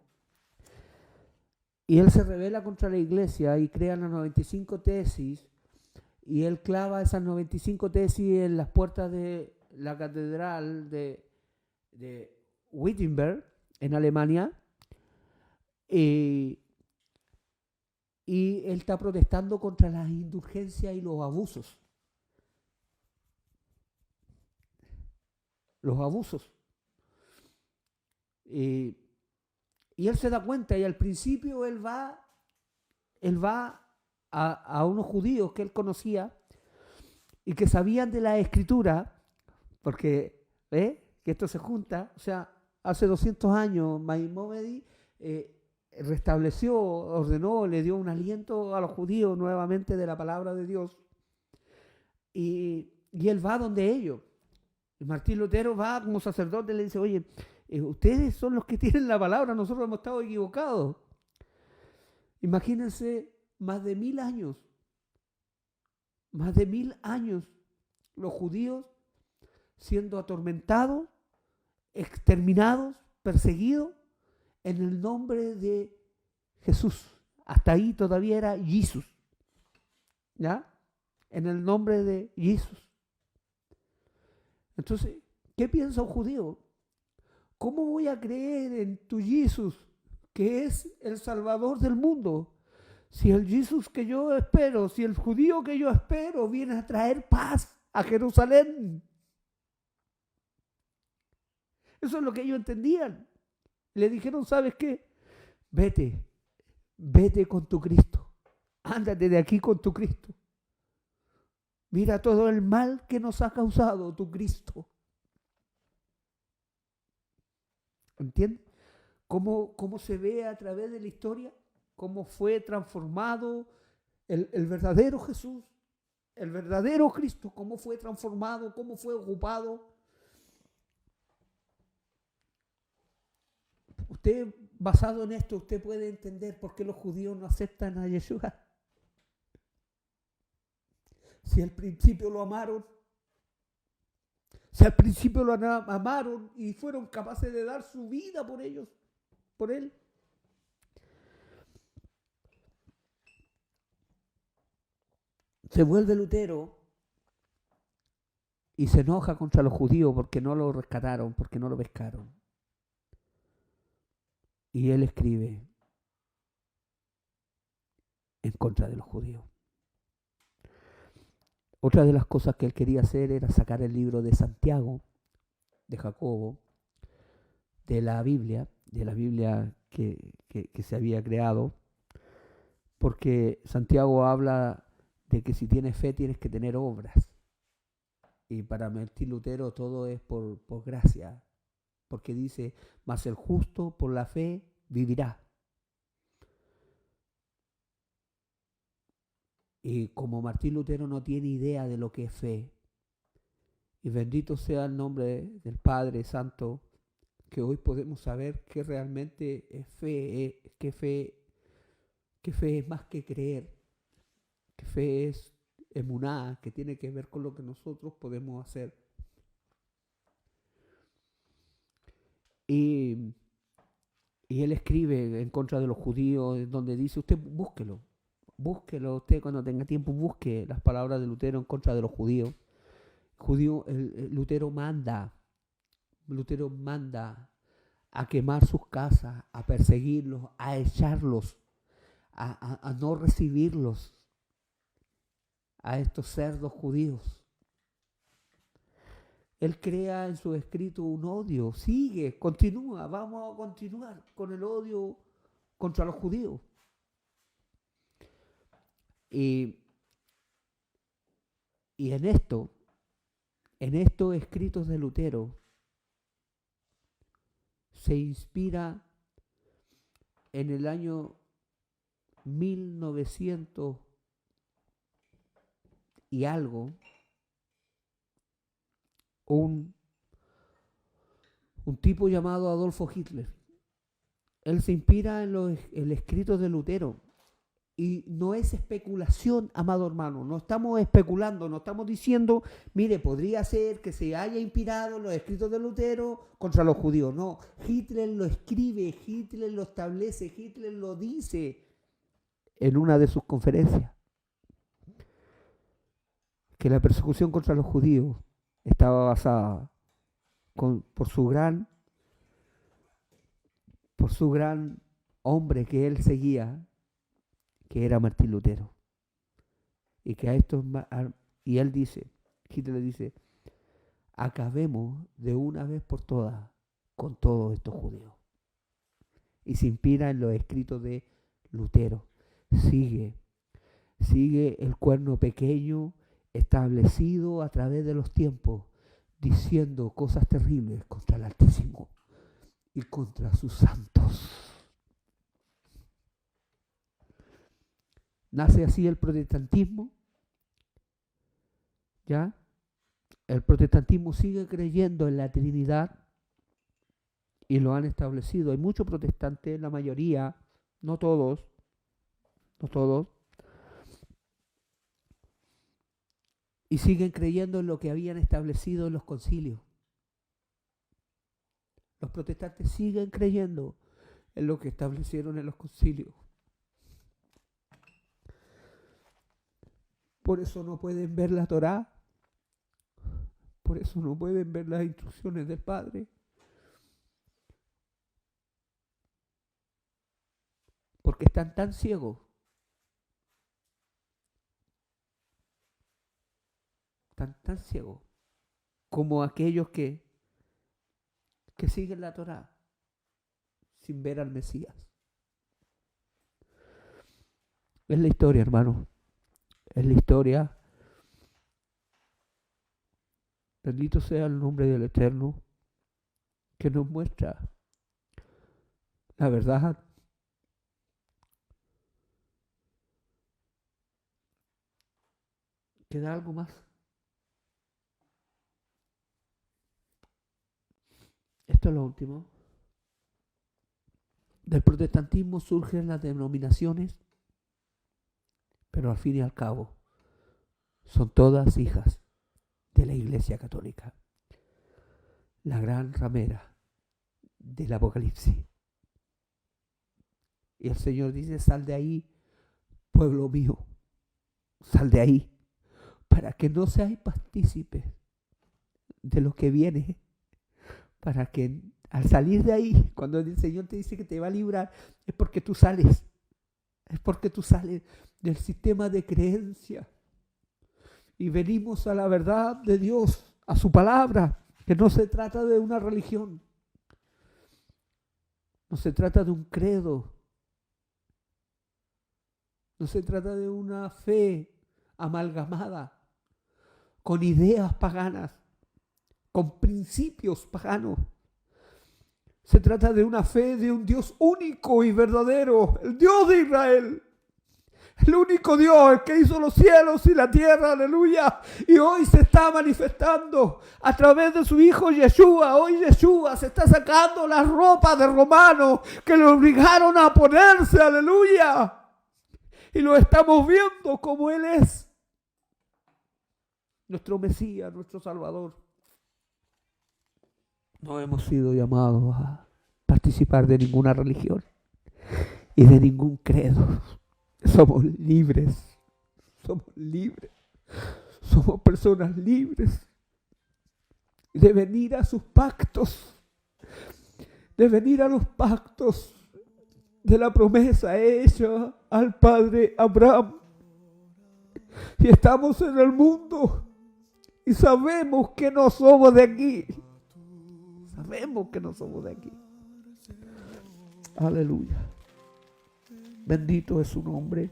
Y él se rebela contra la iglesia y crea las 95 tesis. Y él clava esas 95 tesis en las puertas de la catedral de Wittenberg, en Alemania. Y él está protestando contra las indulgencias y los abusos. Los abusos. Y él se da cuenta, y al principio él va a unos judíos que él conocía y que sabían de la escritura, porque que esto se junta, o sea, hace 200 años Maimónides restableció, ordenó, le dio un aliento a los judíos nuevamente de la palabra de Dios. Y él va donde ellos. Y Martín Lutero va como sacerdote y le dice, oye, ustedes son los que tienen la palabra, nosotros hemos estado equivocados. Imagínense, más de 1000 años, los judíos siendo atormentados, exterminados, perseguidos, en el nombre de Jesús. Hasta ahí todavía era Jesús. ¿Ya? en el nombre de Jesús. Entonces, ¿qué piensa un judío? ¿Cómo voy a creer en tu Jesús, que es el Salvador del mundo? Si el Jesús que yo espero, si el judío que yo espero viene a traer paz a Jerusalén. Eso es lo que ellos entendían. Le dijeron, ¿sabes qué? Vete con tu Cristo. Ándate de aquí con tu Cristo. Mira todo el mal que nos ha causado tu Cristo. ¿Entiendes? ¿Cómo se ve a través de la historia? ¿Cómo fue transformado el verdadero Jesús? El verdadero Cristo, ¿cómo fue transformado? ¿Cómo fue ocupado? Usted, basado en esto, usted puede entender por qué los judíos no aceptan a Yeshua. Si al principio lo amaron, si al principio lo amaron y fueron capaces de dar su vida por ellos, por él. Se vuelve Lutero y se enoja contra los judíos porque no lo rescataron, porque no lo pescaron. Y él escribe en contra de los judíos. Otra de las cosas que él quería hacer era sacar el libro de Santiago, de Jacobo, de la Biblia que se había creado, porque Santiago habla de que si tienes fe tienes que tener obras. Y para Martín Lutero todo es por gracia, porque dice, mas el justo por la fe vivirá. Y como Martín Lutero no tiene idea de lo que es fe, y bendito sea el nombre del Padre Santo, que hoy podemos saber que realmente es fe, que fe es más que creer, que fe es emuná, que tiene que ver con lo que nosotros podemos hacer. Y él escribe en contra de los judíos, donde dice, usted búsquelo usted cuando tenga tiempo, busque las palabras de Lutero en contra de los judíos. Lutero manda a quemar sus casas, a perseguirlos, a echarlos, a no recibirlos, a estos cerdos judíos. Él crea en su escrito un odio, continúa, vamos a continuar con el odio contra los judíos. Y en estos escritos de Lutero, se inspira en el año 1900 y algo, un tipo llamado Adolfo Hitler. Él se inspira en los escritos de Lutero. Y no es especulación, amado hermano, no estamos especulando, no estamos diciendo, mire, podría ser que se haya inspirado en los escritos de Lutero contra los judíos. No, Hitler lo escribe, Hitler lo establece, Hitler lo dice en una de sus conferencias, que la persecución contra los judíos estaba basada por su gran hombre que él seguía, que era Martín Lutero. Y que a estos, y él dice, Hitler dice, acabemos de una vez por todas con todos estos judíos. Y se inspira en los escritos de Lutero. Sigue el cuerno pequeño establecido a través de los tiempos, diciendo cosas terribles contra el Altísimo y contra sus santos. Nace así el protestantismo, ¿ya? El protestantismo sigue creyendo en la Trinidad y lo han establecido. Hay muchos protestantes, la mayoría, no todos, y siguen creyendo en lo que habían establecido en los concilios. Los protestantes siguen creyendo en lo que establecieron en los concilios. Por eso no pueden ver la Torá. Por eso no pueden ver las instrucciones del Padre. Porque están tan ciegos. Están tan ciegos como aquellos que siguen la Torá sin ver al Mesías. Es la historia, hermano. Es la historia. Bendito sea el nombre del Eterno, que nos muestra la verdad. ¿Queda algo más? Esto es lo último. Del protestantismo surgen las denominaciones, pero al fin y al cabo son todas hijas de la Iglesia Católica, la gran ramera del Apocalipsis. Y el Señor dice: sal de ahí, pueblo mío, sal de ahí, para que no seáis partícipes de lo que viene, para que al salir de ahí, cuando el Señor te dice que te va a librar, es porque tú sales del sistema de creencia y venimos a la verdad de Dios, a su palabra, que no se trata de una religión, no se trata de un credo, no se trata de una fe amalgamada con ideas paganas, con principios paganos. Se trata de una fe de un Dios único y verdadero, el Dios de Israel, el único Dios, el que hizo los cielos y la tierra, aleluya. Y hoy se está manifestando a través de su Hijo Yeshua. Hoy Yeshua se está sacando la ropa de romanos que le obligaron a ponerse, aleluya. Y lo estamos viendo como Él es, nuestro Mesías, nuestro Salvador. No hemos sido llamados a participar de ninguna religión y de ningún credo. Somos libres, somos personas libres de venir a sus pactos, de venir a los pactos de la promesa hecha al padre Abraham. Y estamos en el mundo y sabemos que no somos de aquí. Sabemos que no somos de aquí. Aleluya. Bendito es su nombre.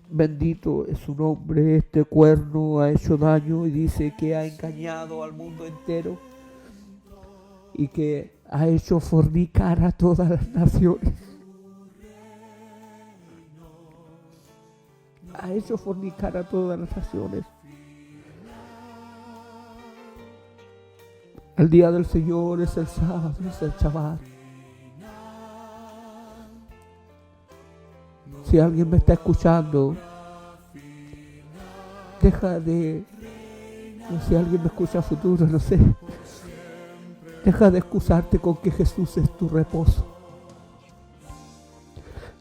Bendito es su nombre. Este cuerno ha hecho daño y dice que ha engañado al mundo entero y que ha hecho fornicar a todas las naciones. Ha hecho fornicar a todas las naciones. El día del Señor es el sábado, es el Shabbat. Si alguien me está escuchando, deja de, no sé, alguien me escucha a futuro, no sé, deja de excusarte con que Jesús es tu reposo.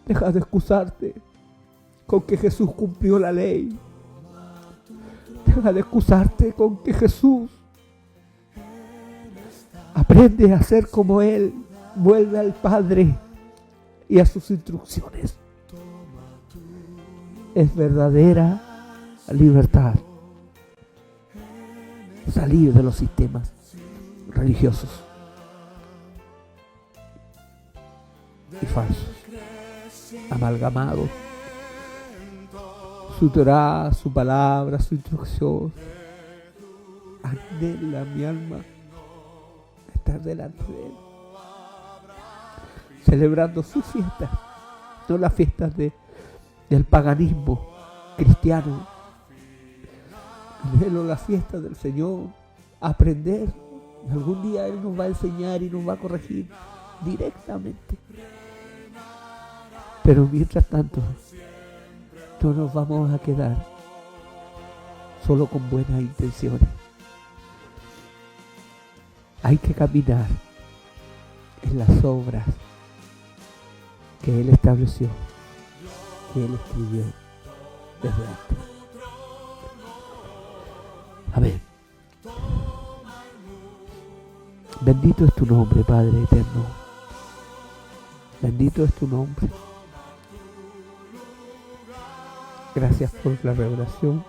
Deja de excusarte con que Jesús cumplió la ley. Deja de excusarte con que Jesús aprende a ser como Él, vuelve al Padre y a sus instrucciones. Es verdadera libertad salir de los sistemas religiosos y falsos, amalgamados. Su Torá, su palabra, su instrucción. Anhela mi alma estar delante de Él, celebrando sus fiestas, no las fiestas del paganismo cristiano. Anhelo la fiesta del Señor, aprender. Algún día Él nos va a enseñar y nos va a corregir directamente. Pero mientras tanto, no nos vamos a quedar solo con buenas intenciones. Hay que caminar en las obras que Él estableció, que Él escribió desde antes. Amén. Bendito es tu nombre, Padre eterno. Bendito es tu nombre. Gracias por la revelación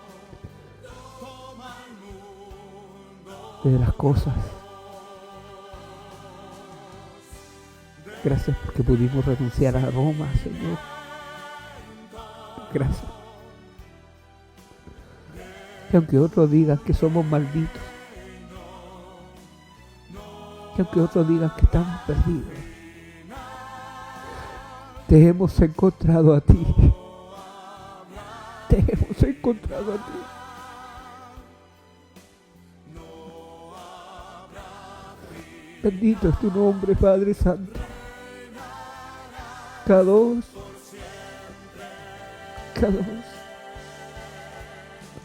de las cosas. Gracias porque pudimos renunciar a Roma, Señor. Gracias. Que aunque otros digan que somos malditos, que aunque otros digan que estamos perdidos, te hemos encontrado a ti. Te hemos encontrado a ti. Bendito es tu nombre, Padre Santo. Kadosh, Kadosh,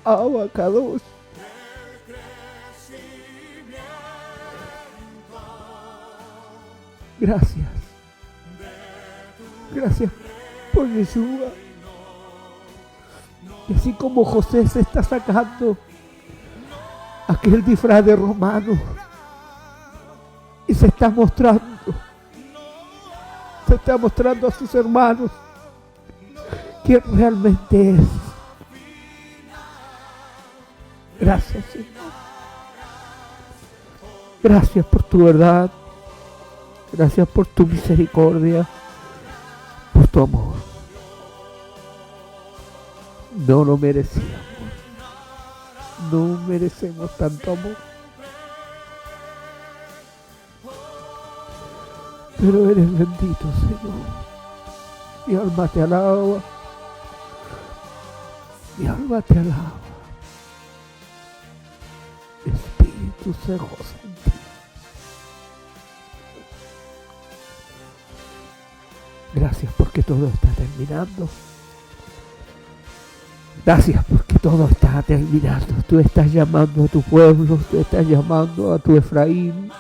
Abba, Kadosh. Gracias. Gracias por Yeshua. Y así como José se está sacando aquel disfraz de romano y se está mostrando a sus hermanos quién realmente es. Gracias, Señor. Gracias por tu verdad. Gracias por tu misericordia, por tu amor. No lo merecíamos. No merecemos tanto amor. Pero eres bendito, Señor. Mi alma te alaba. Mi alma te alaba. Mi espíritu se goza en ti. Gracias porque todo está terminando. Gracias porque todo está terminando. Tú estás llamando a tu pueblo, tú estás llamando a tu Efraín.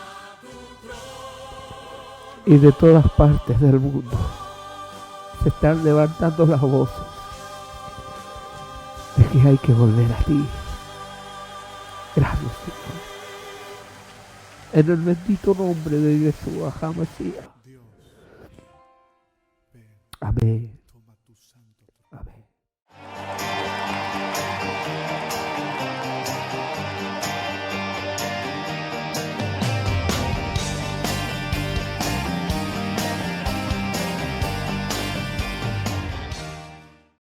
Y de todas partes del mundo se están levantando las voces de que hay que volver a ti. Gracias, Señor. En el bendito nombre de Yeshua HaMashiach.